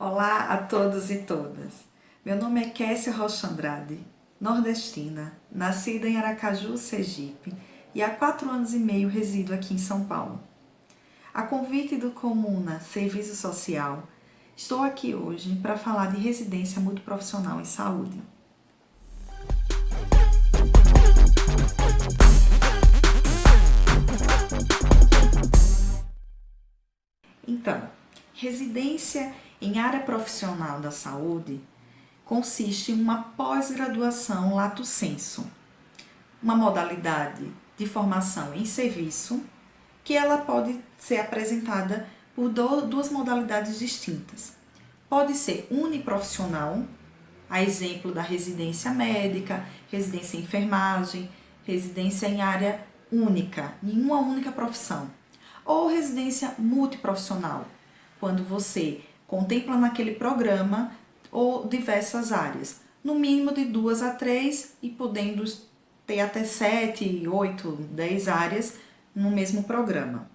Olá a todos e todas. Meu nome é Kessia Rocha Andrade, nordestina, nascida em Aracaju, Sergipe, e há 4 anos e meio resido aqui em São Paulo. A convite do Comuna Serviço Social, estou aqui hoje para falar de residência multiprofissional em saúde. Então, residência em área profissional da saúde consiste em uma pós-graduação lato sensu, uma modalidade de formação em serviço que ela pode ser apresentada por duas modalidades distintas. Pode ser uniprofissional, a exemplo da residência médica, residência em enfermagem, residência em área única, em uma única profissão. Ou residência multiprofissional, quando você contempla naquele programa ou diversas áreas, no mínimo de 2 a 3 e podendo ter até 7, 8, 10 áreas no mesmo programa.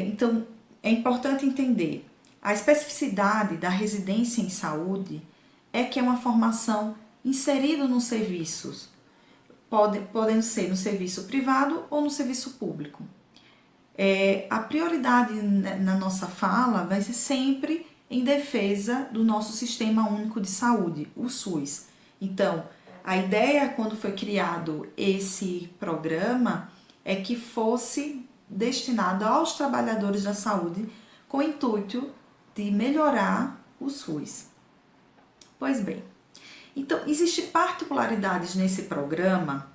Então, é importante entender a especificidade da residência em saúde é que é uma formação inserida nos serviços, podendo ser no serviço privado ou no serviço público. A prioridade na nossa fala vai ser sempre em defesa do nosso Sistema Único de Saúde, o SUS. Então, a ideia quando foi criado esse programa é que fosse destinado aos trabalhadores da saúde com o intuito de melhorar o SUS. Pois bem, então existem particularidades nesse programa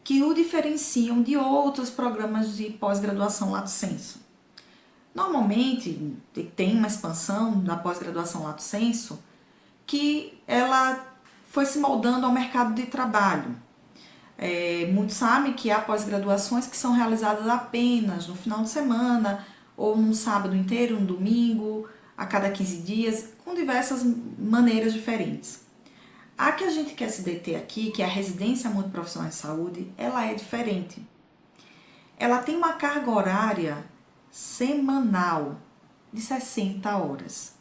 que o diferenciam de outros programas de pós-graduação lato sensu. Normalmente tem uma expansão da pós-graduação lato sensu que ela foi se moldando ao mercado de trabalho. Muitos sabem que há pós-graduações que são realizadas apenas no final de semana, ou num sábado inteiro, um domingo, a cada 15 dias, com diversas maneiras diferentes. A que a gente quer se deter aqui, que é a residência multiprofissional em saúde, ela é diferente. Ela tem uma carga horária semanal de 60 horas.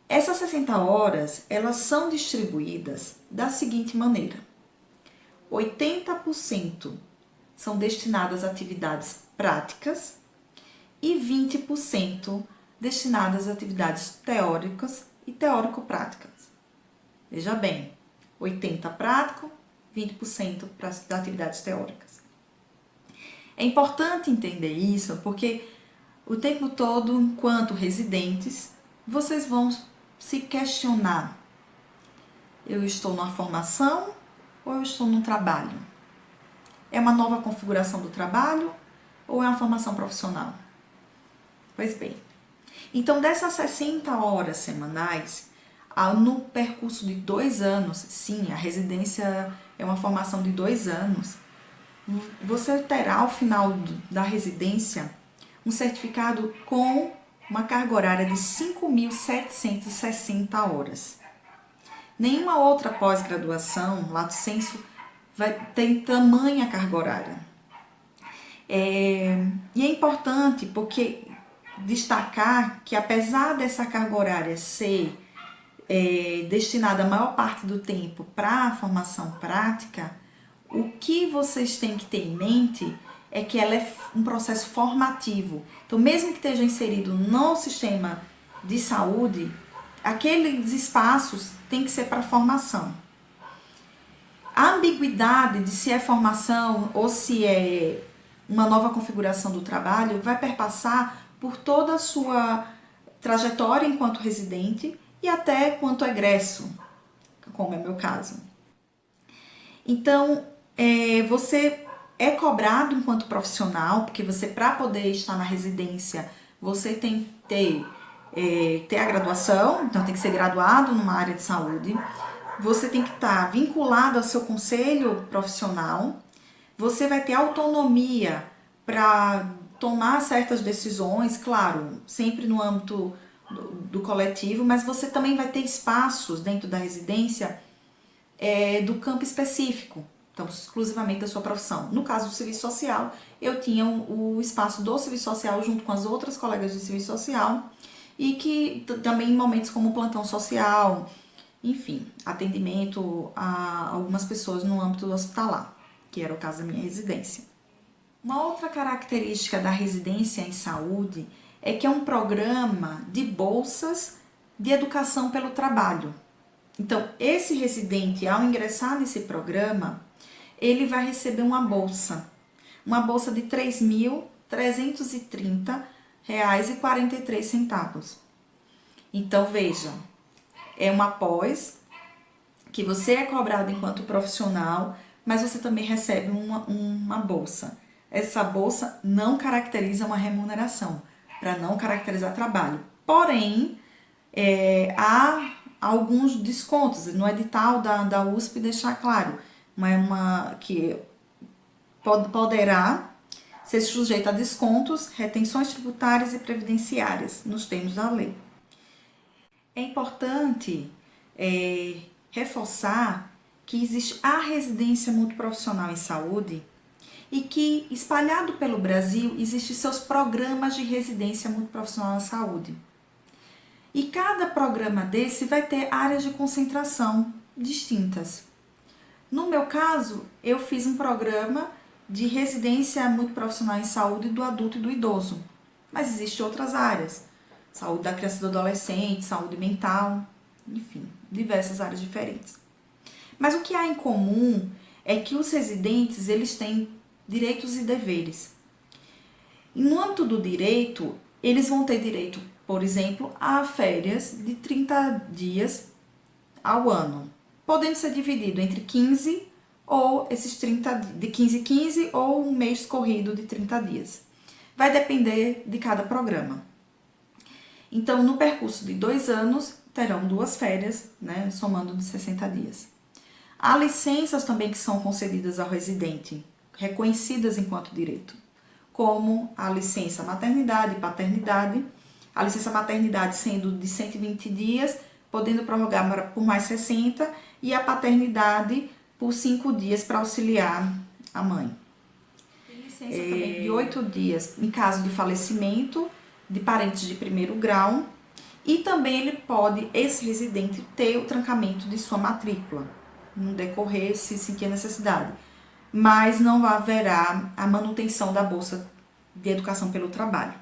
Essas 60 horas, elas são distribuídas da seguinte maneira: 80% são destinadas a atividades práticas e 20% destinadas a atividades teóricas e teórico-práticas. Veja bem, 80% prático, 20% para as atividades teóricas. É importante entender isso porque o tempo todo, enquanto residentes, vocês vão se questionar: eu estou numa formação ou eu estou num trabalho? É uma nova configuração do trabalho ou é uma formação profissional? Pois bem, então dessas 60 horas semanais, no percurso de 2 anos, sim, a residência é uma formação de 2 anos, você terá ao final da residência um certificado com uma carga horária de 5.760 horas. Nenhuma outra pós-graduação, lato sensu, vai ter tamanha carga horária. E é importante porque destacar que apesar dessa carga horária ser destinada a maior parte do tempo para a formação prática, o que vocês têm que ter em mente é que ela é um processo formativo. Então, mesmo que esteja inserido no sistema de saúde, aqueles espaços têm que ser para formação. A ambiguidade de se é formação ou se é uma nova configuração do trabalho vai perpassar por toda a sua trajetória enquanto residente e até quanto egresso, como é meu caso. Então, você é cobrado enquanto profissional, porque você, para poder estar na residência, você tem que ter a graduação, então tem que ser graduado numa área de saúde, você tem que estar vinculado ao seu conselho profissional, você vai ter autonomia para tomar certas decisões, claro, sempre no âmbito do coletivo, mas você também vai ter espaços dentro da residência do campo específico, então exclusivamente da sua profissão. No caso do serviço social, eu tinha o espaço do serviço social junto com as outras colegas de serviço social e que também em momentos como plantão social, enfim, atendimento a algumas pessoas no âmbito hospitalar, que era o caso da minha residência. Uma outra característica da residência em saúde é que é um programa de bolsas de educação pelo trabalho. Então, esse residente, ao ingressar nesse programa, ele vai receber uma bolsa de R$ 3.330,43. Então, veja, é uma pós que você é cobrado enquanto profissional, mas você também recebe uma bolsa. Essa bolsa não caracteriza uma remuneração, para não caracterizar trabalho. Porém, há alguns descontos. No edital da USP deixar claro, que poderá ser sujeito a descontos, retenções tributárias e previdenciárias, nos termos da lei. É importante reforçar que existe a residência multiprofissional em saúde e que, espalhado pelo Brasil, existem seus programas de residência multiprofissional em saúde. E cada programa desse vai ter áreas de concentração distintas. No meu caso, eu fiz um programa de residência multiprofissional em saúde do adulto e do idoso. Mas existem outras áreas. Saúde da criança e do adolescente, saúde mental, enfim, diversas áreas diferentes. Mas o que há em comum é que os residentes, eles têm direitos e deveres. E no âmbito do direito, eles vão ter direito, por exemplo, a férias de 30 dias ao ano, podendo ser dividido entre 15 ou esses 30 de 15 em 15 ou um mês corrido de 30 dias. Vai depender de cada programa. Então, no percurso de 2 anos, terão 2 férias, né, somando de 60 dias. Há licenças também que são concedidas ao residente, reconhecidas enquanto direito, como a licença maternidade e paternidade, a licença maternidade sendo de 120 dias, podendo prorrogar por mais 60, e a paternidade por 5 dias para auxiliar a mãe. Tem licença também de 8 dias em caso de falecimento de parentes de primeiro grau, e também ele pode, esse residente, ter o trancamento de sua matrícula, no decorrer, se sentir necessidade. Mas não haverá a manutenção da bolsa de educação pelo trabalho.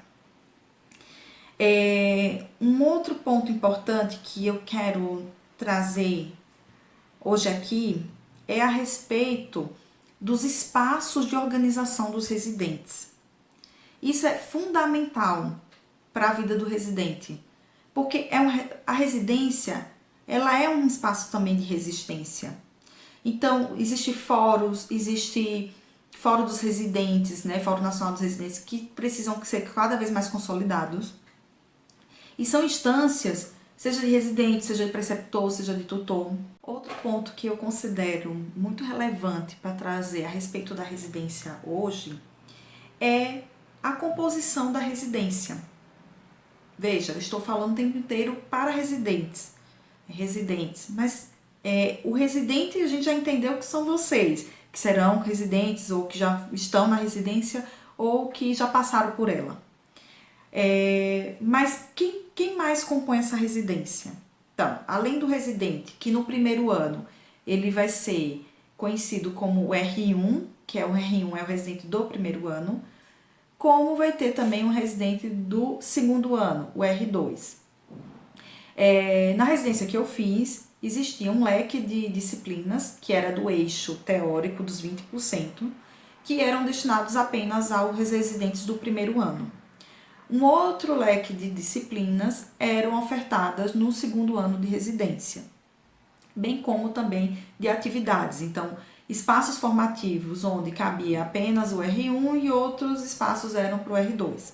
Um outro ponto importante que eu quero trazer hoje aqui é a respeito dos espaços de organização dos residentes. Isso é fundamental para a vida do residente, porque a residência, ela é um espaço também de resistência. Então, existe fórum dos residentes, né, Fórum Nacional dos Residentes, que precisam ser cada vez mais consolidados. E são instâncias, seja de residente, seja de preceptor, seja de tutor. Outro ponto que eu considero muito relevante para trazer a respeito da residência hoje é a composição da residência. Veja, eu estou falando o tempo inteiro para residentes, mas o residente a gente já entendeu que são vocês, que serão residentes ou que já estão na residência ou que já passaram por ela. Mas quem mais compõe essa residência? Então, além do residente, que no primeiro ano ele vai ser conhecido como o R1, que é o R1 é o residente do primeiro ano, como vai ter também um residente do segundo ano, o R2. Na residência que eu fiz, existia um leque de disciplinas, que era do eixo teórico dos 20%, que eram destinados apenas aos residentes do primeiro ano. Um outro leque de disciplinas eram ofertadas no segundo ano de residência, bem como também de atividades. Então, espaços formativos onde cabia apenas o R1 e outros espaços eram para o R2.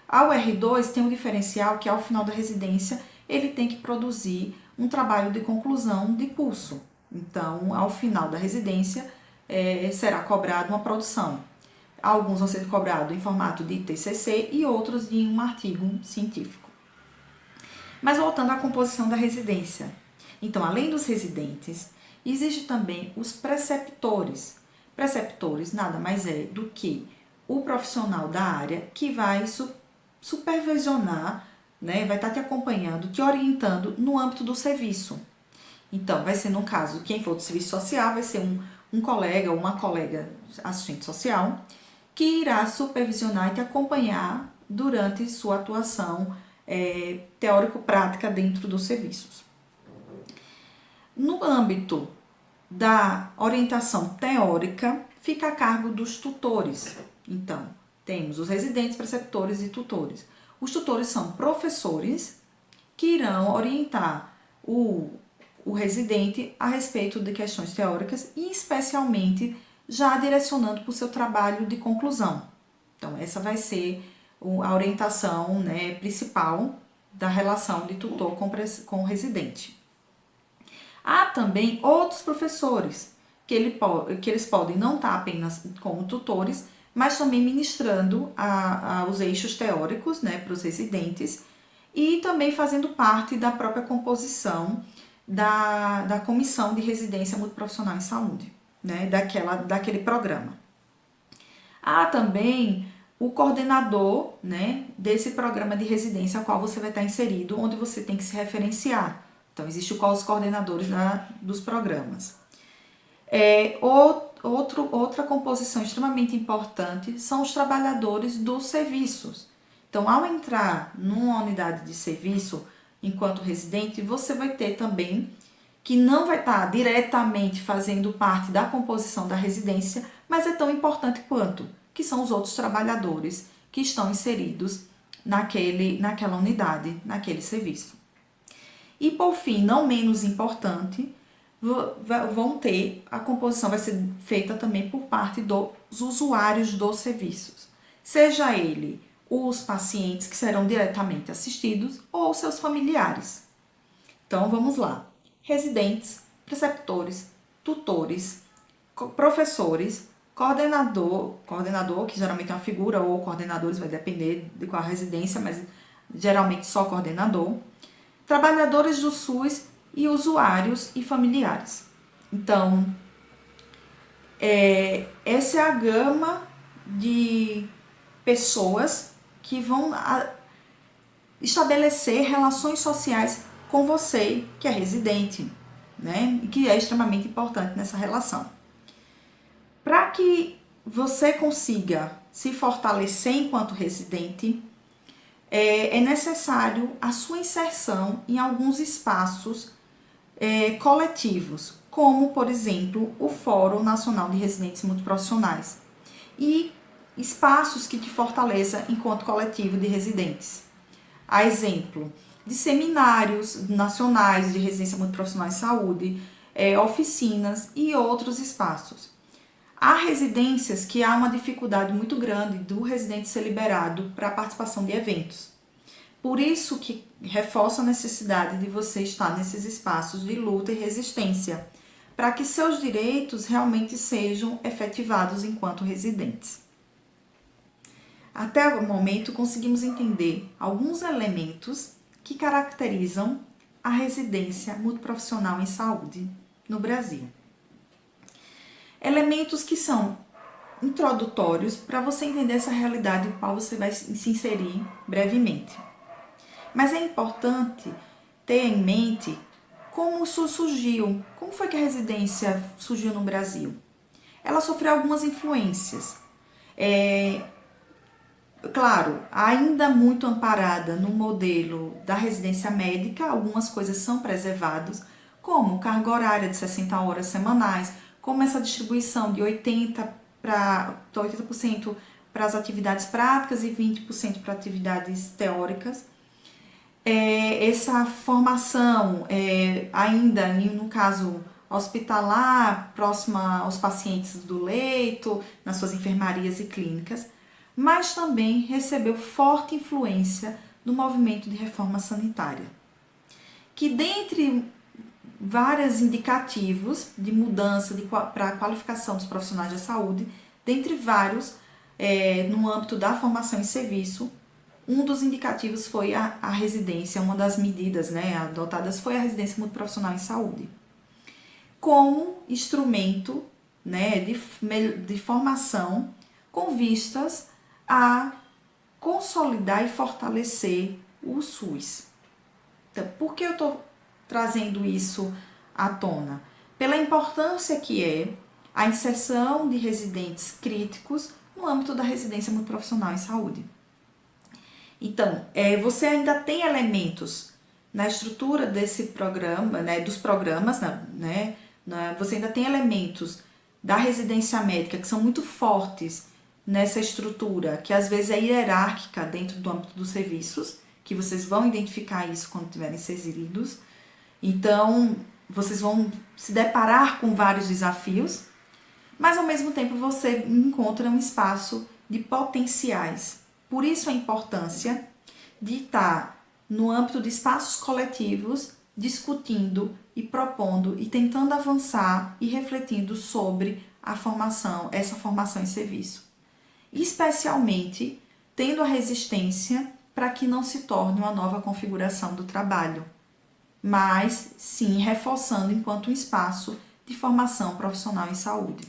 Ao R2 tem um diferencial que ao final da residência ele tem que produzir um trabalho de conclusão de curso. Então, ao final da residência, será cobrado uma produção. Alguns vão ser cobrados em formato de TCC e outros de um artigo científico. Mas voltando à composição da residência. Então, além dos residentes, existe também os preceptores. Preceptores nada mais é do que o profissional da área que vai supervisionar né, vai estar te acompanhando, te orientando no âmbito do serviço. Então, vai ser, no caso, quem for do serviço social, vai ser um colega ou uma colega assistente social que irá supervisionar e te acompanhar durante sua atuação teórico-prática dentro dos serviços. No âmbito da orientação teórica, fica a cargo dos tutores. Então, temos os residentes, preceptores e tutores. Os tutores são professores que irão orientar o residente a respeito de questões teóricas e especialmente já direcionando para o seu trabalho de conclusão. Então, essa vai ser a orientação, né, principal da relação de tutor com o residente. Há também outros professores que eles podem não estar apenas como tutores, mas também ministrando os eixos teóricos, né, para os residentes e também fazendo parte da própria composição da comissão de residência multiprofissional em saúde, né, daquele programa. Há também o coordenador, né, desse programa de residência ao qual você vai estar inserido, onde você tem que se referenciar. Então, existe os coordenadores dos programas. Outra composição extremamente importante são os trabalhadores dos serviços. Então, ao entrar numa unidade de serviço, enquanto residente, você vai ter também que não vai estar diretamente fazendo parte da composição da residência, mas é tão importante quanto, que são os outros trabalhadores que estão inseridos naquela unidade, naquele serviço. E por fim, não menos importante, a composição vai ser feita também por parte dos usuários dos serviços, seja ele os pacientes que serão diretamente assistidos ou seus familiares. Então vamos lá: residentes, preceptores, tutores, professores, coordenador, que geralmente é uma figura, ou coordenadores, vai depender de qual residência, mas geralmente só coordenador, trabalhadores do SUS e usuários e familiares. Então, essa é a gama de pessoas que vão estabelecer relações sociais com você, que é residente, né? E que é extremamente importante nessa relação. Para que você consiga se fortalecer enquanto residente, é necessário a sua inserção em alguns espaços coletivos, como, por exemplo, o Fórum Nacional de Residentes Multiprofissionais, e espaços que te fortaleçam enquanto coletivo de residentes. A exemplo de seminários nacionais de residência multiprofissional em saúde, oficinas e outros espaços. Há residências que há uma dificuldade muito grande do residente ser liberado para a participação de eventos. Por isso que reforça a necessidade de você estar nesses espaços de luta e resistência, para que seus direitos realmente sejam efetivados enquanto residentes. Até o momento, conseguimos entender alguns elementos que caracterizam a residência multiprofissional em saúde no Brasil. Elementos que são introdutórios para você entender essa realidade em qual você vai se inserir brevemente. Mas é importante ter em mente como isso surgiu, como foi que a residência surgiu no Brasil. Ela sofreu algumas influências. Claro, ainda muito amparada no modelo da residência médica, algumas coisas são preservadas, como carga horária de 60 horas semanais, como essa distribuição de 80% para as atividades práticas e 20% para atividades teóricas. Essa formação ainda, no caso hospitalar, próxima aos pacientes do leito, nas suas enfermarias e clínicas, mas também recebeu forte influência do movimento de reforma sanitária, que dentre vários indicativos de mudança para a qualificação dos profissionais da saúde, dentre vários, no âmbito da formação em serviço, um dos indicativos foi a residência, uma das medidas, né, adotadas foi a residência multiprofissional em saúde, como instrumento, né, de formação com vistas a consolidar e fortalecer o SUS. Então, por que eu estou trazendo isso à tona? Pela importância que é a inserção de residentes críticos no âmbito da residência multiprofissional em saúde. Então, você ainda tem elementos na estrutura desse programa, né, dos programas, né, você ainda tem elementos da residência médica que são muito fortes nessa estrutura, que às vezes é hierárquica dentro do âmbito dos serviços, que vocês vão identificar isso quando estiverem inseridos. Então, vocês vão se deparar com vários desafios, mas ao mesmo tempo você encontra um espaço de potenciais. Por isso a importância de estar no âmbito de espaços coletivos, discutindo e propondo e tentando avançar e refletindo sobre a formação, essa formação em serviço. Especialmente tendo a resistência para que não se torne uma nova configuração do trabalho, mas sim reforçando enquanto um espaço de formação profissional em saúde.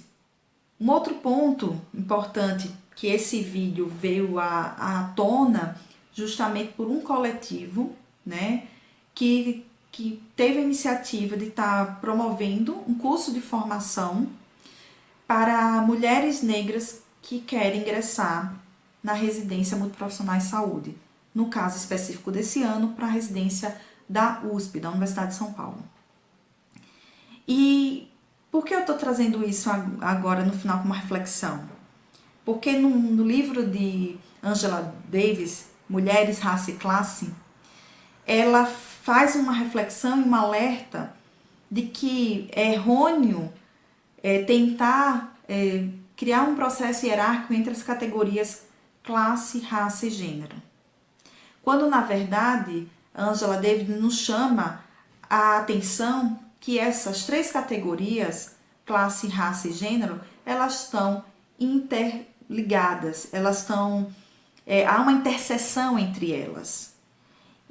Um outro ponto importante que esse vídeo veio à tona justamente por um coletivo, né, que teve a iniciativa de estar promovendo um curso de formação para mulheres negras que querem ingressar na residência multiprofissional em saúde. No caso específico desse ano, para a residência da USP, da Universidade de São Paulo. E por que eu estou trazendo isso agora no final como uma reflexão? Porque no livro de Angela Davis, Mulheres, Raça e Classe, ela faz uma reflexão e um alerta de que é errôneo tentar criar um processo hierárquico entre as categorias classe, raça e gênero. Quando, na verdade, Angela Davis nos chama a atenção que essas três categorias, classe, raça e gênero, elas estão interligadas, há uma interseção entre elas.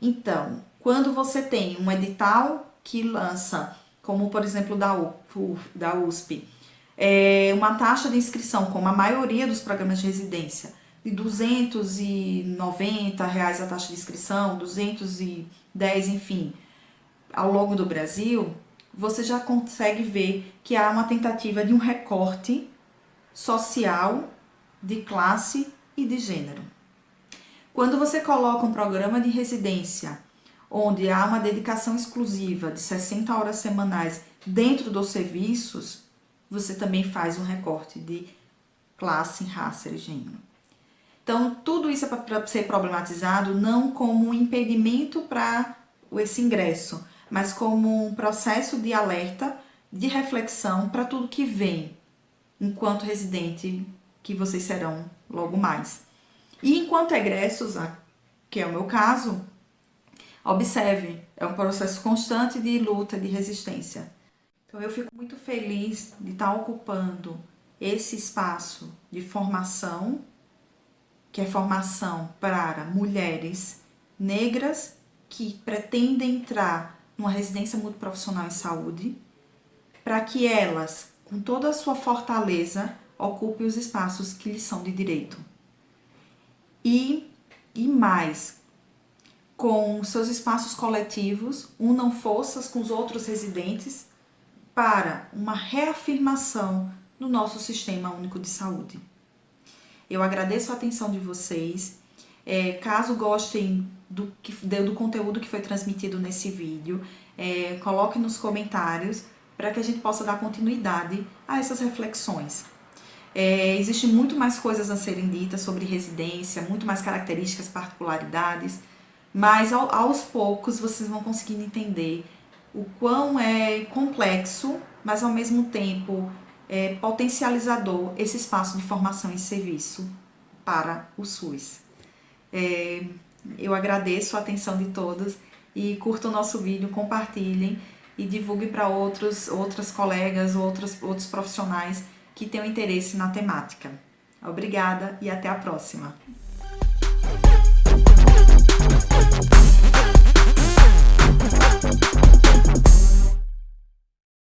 Então, quando você tem um edital que lança, como por exemplo da USP, uma taxa de inscrição, como a maioria dos programas de residência, de R$ 290 a taxa de inscrição, 210, enfim, ao longo do Brasil, você já consegue ver que há uma tentativa de um recorte social, de classe e de gênero. Quando você coloca um programa de residência, onde há uma dedicação exclusiva de 60 horas semanais dentro dos serviços, você também faz um recorte de classe, raça e gênero. Então, tudo isso é para ser problematizado não como um impedimento para esse ingresso, mas como um processo de alerta, de reflexão para tudo que vem enquanto residente que vocês serão logo mais. E enquanto egressos, que é o meu caso, observe, é um processo constante de luta, de resistência. Então eu fico muito feliz de estar ocupando esse espaço de formação, que é formação para mulheres negras que pretendem entrar numa residência multiprofissional em saúde, para que elas, com toda a sua fortaleza, ocupem os espaços que lhes são de direito. E mais, com seus espaços coletivos, unam forças com os outros residentes para uma reafirmação no nosso Sistema Único de Saúde. Eu agradeço a atenção de vocês. Caso gostem do conteúdo que foi transmitido nesse vídeo, coloque nos comentários para que a gente possa dar continuidade a essas reflexões. Existem muito mais coisas a serem ditas sobre residência, muito mais características, particularidades, mas aos poucos vocês vão conseguindo entender o quão é complexo, mas ao mesmo tempo potencializador esse espaço de formação e serviço para o SUS. Eu agradeço a atenção de todos e curtam o nosso vídeo, compartilhem e divulguem para outras colegas, outros profissionais que tenham interesse na temática. Obrigada e até a próxima!